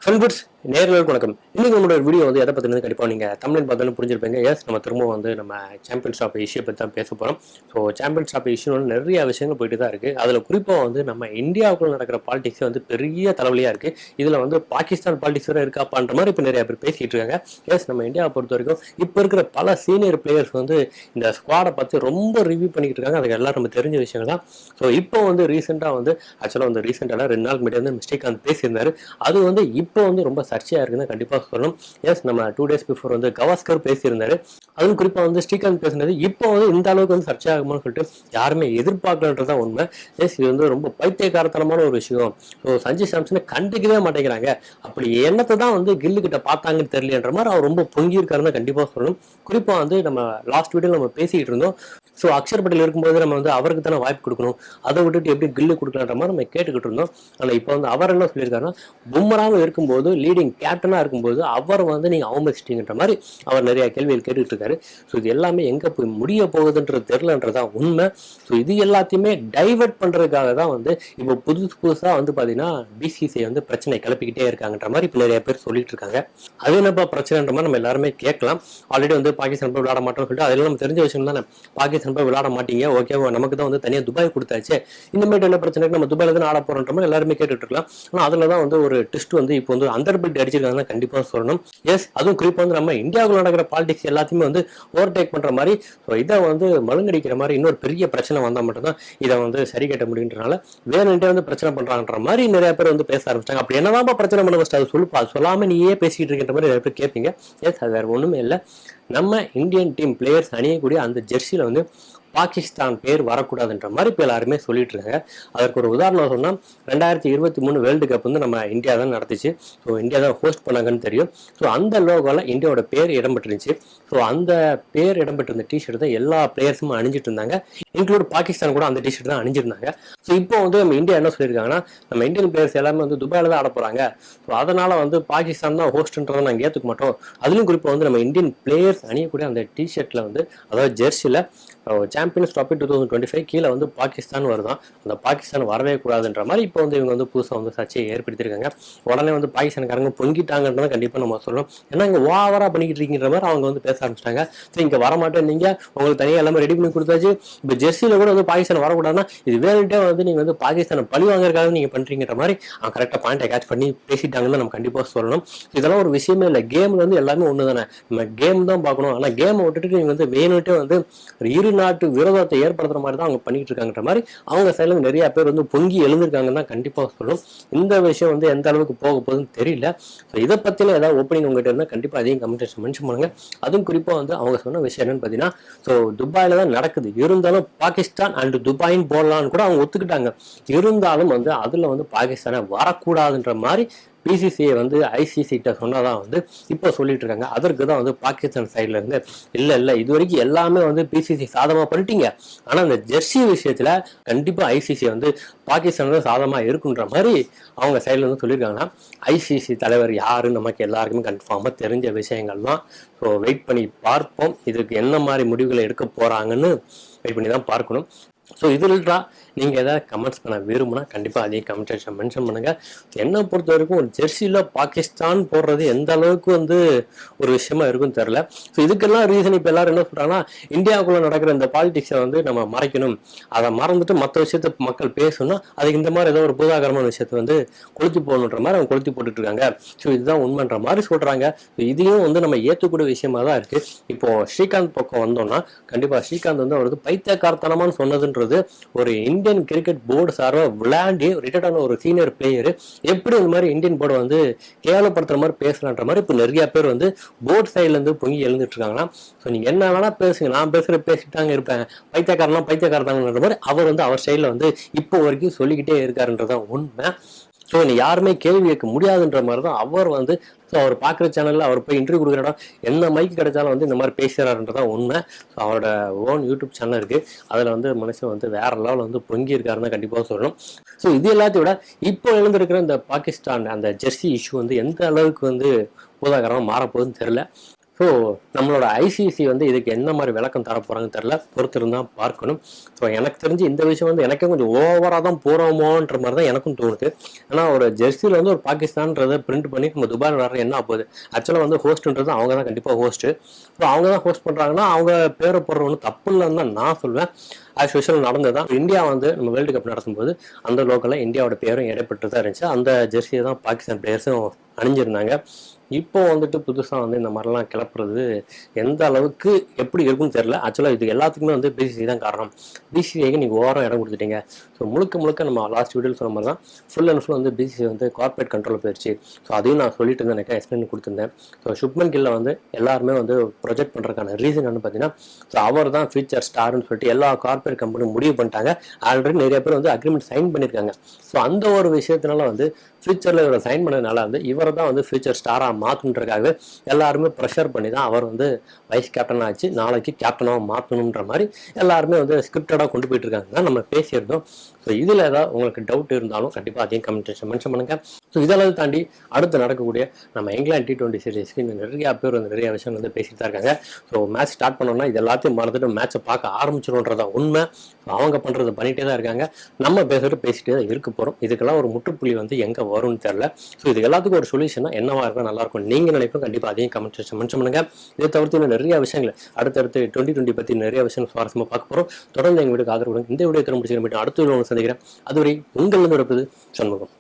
Converts நேர்களுக்கு வணக்கம். இன்னைக்கு நம்மளோட வீடியோ வந்து எதை பற்றினது கண்டிப்பாக நீங்கள் தமிழ் பார்த்தாலும் புரிஞ்சிருப்பீங்க. எஸ், நம்ம திரும்ப வந்து நம்ம சாம்பியன்ஸ் ஆஃப் இஷ்யூ பற்றி தான் பேச போகிறோம். ஸோ சாம்பியன்ஸ் ஆஃப் இஷ்யூ நிறைய விஷயங்கள் போயிட்டு தான் இருக்குது. அதில் குறிப்பாக வந்து நம்ம இந்தியாவுக்குள்ள நடக்கிற பாலிடிக்ஸ் வந்து பெரிய தலைவலியாக இருக்குது. இதில் வந்து பாகிஸ்தான் பாலிடிக்ஸ் வேறு இருக்காப்பான்ற மாதிரி இப்போ நிறைய பேர் பேசிகிட்டு இருக்காங்க. எஸ், நம்ம இந்தியாவை பொறுத்த வரைக்கும் இப்போ இருக்கிற பல சீனியர் பிளேயர்ஸ் வந்து இந்த ஸ்குவாடை பற்றி ரொம்ப ரிவ்யூ பண்ணிக்கிட்டு இருக்காங்க. அதுக்கு எல்லாரும் நம்ம தெரிஞ்ச விஷயங்கள் தான். ஸோ இப்போ வந்து ரீசெண்டாக வந்து ஆக்சுவலாக வந்து ரீசெண்டாக 2 நாளுக்கு முன்னாடி வந்து ஸ்ரீகாந்த் பேசியிருந்தாரு. அது வந்து இப்போ வந்து ரொம்ப சர்ச்சையாக இருக்குன்னு கண்டிப்பாக சொல்லணும். எஸ், நம்ம 2 days பிஃபோர் வந்து கவாஸ்கர் பேசியிருந்தாரு. அதுவும் குறிப்பாக வந்து ஸ்ரீகாந்த் பேசினது இப்போ வந்து இந்த அளவுக்கு வந்து சர்ச்சை ஆகுமான்னு சொல்லிட்டு யாருமே எதிர்பார்க்கலன்றதான் உண்மை. எஸ், இது வந்து ரொம்ப பைத்தியக்காரத்தனமான ஒரு விஷயம். ஸோ சஞ்சய் சாம்சனை கண்டுக்கவே மாட்டேங்கிறாங்க. அப்படி என்னத்தை தான் வந்து கில்லு கிட்ட பார்த்தாங்கன்னு தெரியலன்ற மாதிரி அவர் ரொம்ப பொங்கியிருக்காருன்னு கண்டிப்பாக சொல்லணும். குறிப்பாக வந்து நம்ம லாஸ்ட் வீடியோ நம்ம பேசிக்கிட்டு இருந்தோம். ஸோ அக்ஷர் பட்டேல் இருக்கும்போது நம்ம வந்து அவருக்கு தானே வாய்ப்பு கொடுக்கணும், அதை விட்டுட்டு எப்படி கில்லு கொடுக்கலான்ற மாதிரி நம்ம கேட்டுக்கிட்டு இருந்தோம். ஆனால் இப்போ வந்து அவர் என்ன சொல்லியிருக்காருன்னா, பும்ராவும் இருக்கும்போது லீடிங் கேப்டனாக இருக்கும்போது அவர் வந்து நீங்கள் அவமதிச்சிட்டீங்கன்ற மாதிரி அவர் நிறைய கேள்விகள் கேட்டுக்கிட்டு இருக்காரு. ஸோ இது எல்லாமே எங்கே போய் முடிய போகுதுன்றது தெரிலன்றதான் உண்மை. ஸோ இது எல்லாத்தையுமே டைவெர்ட் பண்ணுறதுக்காக தான் வந்து இப்போ புதுசாக வந்து பார்த்தீங்கன்னா பிசிசிஐ வந்து பிரச்சனை கிளப்பிக்கிட்டே இருக்காங்கன்ற மாதிரி இப்போ நிறைய பேர் சொல்லிட்டு இருக்காங்க. அது என்னப்பா பிரச்சனைன்ற மாதிரி நம்ம எல்லாருமே கேட்கலாம். ஆல்ரெடி வந்து பாகிஸ்தான் போய் விளையாட மாட்டோம்னு சொல்லிட்டு அதெல்லாம் நம்ம தெரிஞ்ச விஷயம் தானே. பாகிஸ்தான் போய் விளையாட மாட்டீங்க, ஓகே, நமக்கு தான் வந்து தனியாக துபாய் கொடுத்தாச்சு, இந்த மாதிரி என்ன பிரச்சனை, நம்ம துபாயில தான் ஆட போறோன்ற மாதிரி எல்லாருமே கேட்டுட்டு இருக்கலாம். ஆனால் அதில் தான் வந்து ஒரு ட்விஸ்ட் வந்து இப்போ வந்து அண்டர்பிட் அடிச்சிருக்காங்கன்னா கண்டிப்பாக சொல்லணும். எஸ், அதுவும் குறிப்பாக வந்து நம்ம இந்தியாவுக்குள்ள நடக்கிற பாலிடிக்ஸ் எல்லாத்தையுமே வந்து ஓவர்டேக் பண்ற மாதிரி, ஸோ இதை வந்து மழுங்கடிக்கிற மாதிரி இன்னொரு பெரிய பிரச்சனை வந்தால் மட்டும்தான் இதை வந்து சரி கட்ட முடியுன்றனால வேணுன்ட்டே வந்து பிரச்சனை பண்றாங்கன்ற மாதிரி நிறைய பேர் வந்து பேச ஆரம்பிச்சாங்க. அப்படி என்னதான் பிரச்சனை பண்ண ஃபர்ஸ்ட் அது சொல்லுப்பா, சொல்லாம நீயே பேசிக்கிட்டு இருக்கின்ற மாதிரி நிறைய பேர் கேட்பீங்க. எஸ், அது வேற ஒண்ணுமே இல்லை. நம்ம இந்தியன் டீம் பிளேயர்ஸ் அணியக்கூடிய அந்த ஜெர்சியில வந்து பாகிஸ்தான் பேர் வரக்கூடாதுன்ற மாதிரி இப்போ எல்லாருமே சொல்லிட்டு இருக்காங்க. அதற்கு ஒரு உதாரணம் சொன்னால் 2023 வேர்ல்டு கப் வந்து நம்ம இந்தியா தான் நடந்துச்சு. ஸோ இந்தியா தான் ஹோஸ்ட் பண்ணாங்கன்னு தெரியும். ஸோ அந்த லோகோவில் இந்தியாவோட பேர் இடம்பெற்றிருந்துச்சு. ஸோ அந்த பேர் இடம்பெற்றிருந்த டிஷர்ட் தான் எல்லா பிளேயர்ஸும் அணிஞ்சிட்டு இருந்தாங்க. இன்க்ளூட் பாகிஸ்தான் கூட அந்த டிஷர்ட் தான் அணிஞ்சிருந்தாங்க. ஸோ இப்போ வந்து நம்ம இந்தியா என்ன சொல்லியிருக்காங்கன்னா, நம்ம இந்தியன் பிளேயர்ஸ் எல்லாமே வந்து துபாயில தான் ஆட போறாங்க. ஸோ அதனால வந்து பாகிஸ்தான் தான் ஹோஸ்ட்ன்றதை நாங்கள் ஏற்றுக்க மாட்டோம். அதுலயும் குறிப்பாக வந்து நம்ம இந்தியன் பிளேயர்ஸ் அணியக்கூடிய அந்த டிஷர்ட்ல வந்து, அதாவது ஜெர்சியில் சாம்பியன்ஸ் ட்ராஃபி 2025 கீழே வந்து பாகிஸ்தான் வருதான், அந்த பாகிஸ்தான் வரவே கூடாதுன்ற மாதிரி இப்போ வந்து இவங்க வந்து புதுசாக வந்து சர்ச்சையை ஏற்படுத்தியிருக்காங்க. உடனே வந்து பாகிஸ்தான்காரங்க பொங்கிட்டாங்கன்றதை கண்டிப்பாக நம்ம சொல்லணும். ஏன்னா இங்கே ஓவரா பண்ணிக்கிட்டு இருக்கீங்கிற மாதிரி அவங்க வந்து பேச ஆரம்பிச்சிட்டாங்க. சரி, இங்கே வரமாட்டேன், நீங்க உங்களுக்கு தனியாக எல்லாமே ரெடி பண்ணி கொடுத்தாச்சு, இப்போ ஜெர்சியில் கூட வந்து பாகிஸ்தான் வரக்கூடாதுன்னா இது வேணுட்டே வந்து நீங்கள் வந்து பாகிஸ்தானை பழி வாங்குறதுக்காக நீங்கள் பண்ணுறீங்கிற மாதிரி அவங்க கரெக்டாக பாயிண்டை கேட்ச் பண்ணி பேசிட்டாங்கன்னு நம்ம கண்டிப்பாக சொல்லணும். இதெல்லாம் ஒரு விஷயமே இல்லை. கேம்ல வந்து எல்லாமே ஒன்று தானே, நம்ம கேம் தான் பார்க்கணும். ஆனால் கேமை விட்டுட்டு நீங்கள் வந்து வேணுட்டே வந்து ஒரு இரு நாட்டு விரோதத்தை ஏற்படுத்துற மாதிரி தான் அவங்க பண்ணிட்டு இருக்காங்கன்ற மாதிரி அவங்க சைட்ல நிறைய பேர் வந்து பொங்கி எழுந்திருக்காங்கன்னு தான் கண்டிப்பா சொல்லணும். இந்த விஷயம் வந்து எந்த அளவுக்கு போக போகுதுன்னு தெரியல. இதை பத்தின ஏதாவது ஓப்பனிங் உங்ககிட்ட இருந்தால் கண்டிப்பா அதையும் கமெண்ட் மென்ஷன் பண்ணுங்க. அதுவும் குறிப்பா வந்து அவங்க சொன்ன விஷயம் என்னன்னு பாத்தீங்கன்னா, ஸோ துபாயில தான் நடக்குது, இருந்தாலும் பாகிஸ்தான் அண்ட் துபாயின்னு போடலான்னு கூட அவங்க ஒத்துக்கிட்டாங்க. இருந்தாலும் வந்து அதுல வந்து பாகிஸ்தானை வரக்கூடாதுன்ற மாதிரி பிசிசிஐ வந்து ஐசிசி கிட்ட சொன்னதான் வந்து இப்போ சொல்லிட்டு இருக்காங்க. அதற்கு தான் வந்து பாகிஸ்தான் சைட்ல இருந்து இல்ல இது வரைக்கும் எல்லாமே வந்து பிசிசி சாதகமா பண்ணிட்டீங்க, ஆனா அந்த ஜெர்சி விஷயத்துல கண்டிப்பா ஐசிசி வந்து பாகிஸ்தான் தான் சாதகமா இருக்குன்ற மாதிரி அவங்க சைட்ல இருந்து சொல்லியிருக்காங்கன்னா, ஐசிசி தலைவர் யாரு நமக்கு எல்லாருக்குமே கன்ஃபார்மா தெரிஞ்ச விஷயங்கள் தான். ஸோ வெயிட் பண்ணி பார்ப்போம், இதுக்கு என்ன மாதிரி முடிவுகளை எடுக்க போறாங்கன்னு வெயிட் பண்ணி தான் பார்க்கணும். ஸோ இதில்டா நீங்கள் எதாவது கமெண்ட்ஸ் பண்ண விரும்புனா கண்டிப்பாக அதையும் கமெண்ட் செக்ஷன் மென்ஷன் பண்ணுங்கள். என்னை பொறுத்த வரைக்கும் ஒரு ஜெர்சியில் பாகிஸ்தான் போடுறது எந்த அளவுக்கு வந்து ஒரு விஷயமா இருக்குன்னு தெரில. ஸோ இதுக்கெல்லாம் ரீசன் இப்போ எல்லாரும் என்ன சொல்கிறாங்கன்னா, இந்தியாவுக்குள்ளே நடக்கிற இந்த பாலிடிக்ஸை வந்து நம்ம மறைக்கணும், அதை மறந்துட்டு மற்ற விஷயத்த மக்கள் பேசணும்னா அதுக்கு இந்த மாதிரி ஏதோ ஒரு பூதாகரமான விஷயத்த வந்து கொளுத்தி போடணுன்ற மாதிரி அவங்க கொளுத்தி போட்டுட்டு இருக்காங்க. ஸோ இதுதான் உண்மைன்ற மாதிரி சொல்கிறாங்க. ஸோ இதையும் வந்து நம்ம ஏற்றுக்கூடிய விஷயமா தான் இருக்குது. இப்போ ஸ்ரீகாந்த் பக்கம் வந்தோம்னா கண்டிப்பாக ஸ்ரீகாந்த் வந்து அவருக்கு பைத்தியக்காரத்தனமானு சொன்னதுன்றது ஒரு இந்தியன் கிரிக்கெட் போர்டு சார்பா விளையாண்டி ரிட்டையர்டான ஒரு சீனியர் பிளேயர் எப்படி இந்த மாதிரி இந்தியன் போர்டு வந்து கேவலப்படுத்துற மாதிரி பேசலான்ற மாதிரி இப்போ நிறைய பேர் வந்து போர்டு சைட்ல இருந்து பொங்கி எழுந்துட்டு இருக்காங்கன்னா, ஸோ நீங்க என்ன வேணா பேசுங்க, நான் பேசிட்டாங்க இருப்பேன், பைத்தியக்காரதாங்கன்ற மாதிரி அவர் வந்து அவர் சைட்ல வந்து இப்போ வரைக்கும் சொல்லிக்கிட்டே இருக்காருன்றதான் உண்மை. ஸோ நீ யாருமே கேள்வி கேட்க முடியாதுன்ற மாதிரி தான் அவர் வந்து, ஸோ அவர் பார்க்குற சேனலில் அவர் போய் இன்டர்வியூ கொடுக்குற இடம் என்ன மைக்கு கிடைச்சாலும் வந்து இந்த மாதிரி பேசுகிறாருன்றதான் உண்மை. ஸோ அவரோட ஓன் யூடியூப் சேனல் இருக்குது, அதில் வந்து மனுஷன் வந்து வேற லெவலில் வந்து பொங்கி இருக்காருன்னு கண்டிப்பாக சொல்லணும். ஸோ இது எல்லாத்தையும் விட இப்போ எழுந்திருக்கிற இந்த பாகிஸ்தான் அந்த ஜெர்சி இஷ்யூ வந்து எந்த அளவுக்கு வந்து பூதாகரமாக மாறப்போகுதுன்னு தெரியல. ஸோ நம்மளோட ஐசிசி வந்து இதுக்கு என்ன மாதிரி விளக்கம் தர போகிறாங்கன்னு தெரில, பொறுத்திருந்தா பார்க்கணும். ஸோ எனக்கு தெரிஞ்சு இந்த விஷயம் வந்து எனக்கே கொஞ்சம் ஓவராக தான் போகிறோமோன்ற மாதிரி தான் எனக்கும் தோணுது. ஆனால் ஒரு ஜெர்சியில் வந்து ஒரு பாகிஸ்தான்றதை பிரிண்ட் பண்ணி நம்ம துபாயில் வர என்ன ஆகுது? ஆக்சுவலாக வந்து ஹோஸ்ட்ன்றது அவங்க தான் கண்டிப்பாக ஹோஸ்ட்டு. ஸோ அவங்க தான் ஹோஸ்ட் பண்ணுறாங்கன்னா அவங்க பேரை போடுற ஒன்றும் தப்பு இல்லைன்னு தான் நான் சொல்வேன். ஆஸ் யூஷுவல் நடந்தது தான். இந்தியா வந்து நம்ம வேர்ல்டு கப் நடத்தும்போது அந்த லோக்கலில் இந்தியாவோட பேரும் இடைப்பட்டு தான் இருந்துச்சு. அந்த ஜெர்சியை தான் பாகிஸ்தான் பிளேயர்ஸும் அணிஞ்சிருந்தாங்க. இப்போ வந்துட்டு புதுசாக வந்து இந்த மாதிரிலாம் கிளப்புறது எந்த அளவுக்கு எப்படி இருக்குன்னு தெரில. ஆக்சுவலாக இது எல்லாத்துக்குமே வந்து பிசிசி தான் காரணம். பிசிசிஐக்கு நீங்கள் ஓரம் இடம் கொடுத்துட்டீங்க. ஸோ முழுக்க நம்ம லாஸ்ட் வீடியோவில் சொன்ன மாதிரி தான் ஃபுல் அண்ட் ஃபுல் வந்து பிசிசி வந்து கார்பரேட் கண்ட்ரோல் போயிடுச்சு. ஸோ அதையும் நான் சொல்லிட்டு இருந்தேன், எனக்கு எக்ஸ்பிளைன் கொடுத்துருந்தேன். ஸோ சுப்மன் கில்லை வந்து எல்லாருமே வந்து ப்ரொஜெக்ட் பண்ணுறதுக்கான ரீசன் என்ன பார்த்தீங்கன்னா, ஸோ அவர் தான் ஃபியூச்சர் ஸ்டார்னு சொல்லிட்டு எல்லா கார்பரேட் கம்பெனியும் முடிவு பண்ணிட்டாங்க. ஆல்ரெடி நிறைய பேர் வந்து அக்ரிமெண்ட் சைன் பண்ணியிருக்காங்க. ஸோ அந்த ஒரு விஷயத்தினால வந்து ஃபியூச்சரில் இவரை சைன் பண்ணதுனால வந்து இவரை தான் வந்து ஃபியூச்சர் ஸ்டாராக மாற்றணுன்றக்காகவே எல்லாருமே ப்ரெஷர் பண்ணி தான் அவர் வந்து வைஸ் கேப்டன் ஆச்சு, நாளைக்கு கேப்டனாக மாற்றணுன்ற மாதிரி எல்லாருமே வந்து ஸ்கிரிப்டடாக கொண்டு போயிட்டு இருக்காங்க. நம்ம பேசியிருந்தோம். ஸோ இதில் ஏதாவது உங்களுக்கு டவுட் இருந்தாலும் கண்டிப்பாக அதையும் கமெண்ட் மென்ஷன் பண்ணுங்க. ஸோ இதெல்லாம் தாண்டி அடுத்து நடக்கக்கூடிய நம்ம இங்கிலாந்து T20 சீரீஸ்க்கு இன்னும் நிறைய பேர் வந்து நிறைய விஷயம் வந்து பேசிட்டு தான் இருக்காங்க. ஸோ மேட்ச் ஸ்டார்ட் பண்ணோம்னா இது எல்லாத்தையும் மறந்துட்டு மேட்சை பார்க்க ஆரம்பிச்சிடும்ன்றதா உண்மை. அவங்க பண்ணுறது பண்ணிகிட்டே தான் இருக்காங்க. நம்ம பேசிகிட்டே தான் இருக்க போகிறோம். இதுக்கெல்லாம் ஒரு முற்றுப்புள்ளி வந்து எங்கே வரும்னு தெரியல. ஸோ இது எல்லாத்துக்கும் ஒரு சொல்யூஷனாக என்னவா இருந்தால் நல்லாயிருக்கும் நீங்கள் நினைப்போம். கண்டிப்பாக அதையும் கமெண்ட் மென்ஷன் பண்ணுங்க. இதை தவிர்த்து இன்னும் நிறைய விஷயங்கள் அடுத்தடுத்து 2020 பற்றி நிறைய விஷயம் சுவாரஸ்யமாக பார்க்க போகிறோம். தொடர்ந்து எங்கள் வீட்டுக்கு ஆதரவு. இந்த வீடியோ திரும்ப அடுத்த வீடியோ சந்திக்கிறேன். அதுவரை உங்களிடம் இருப்பது சண்முகம்.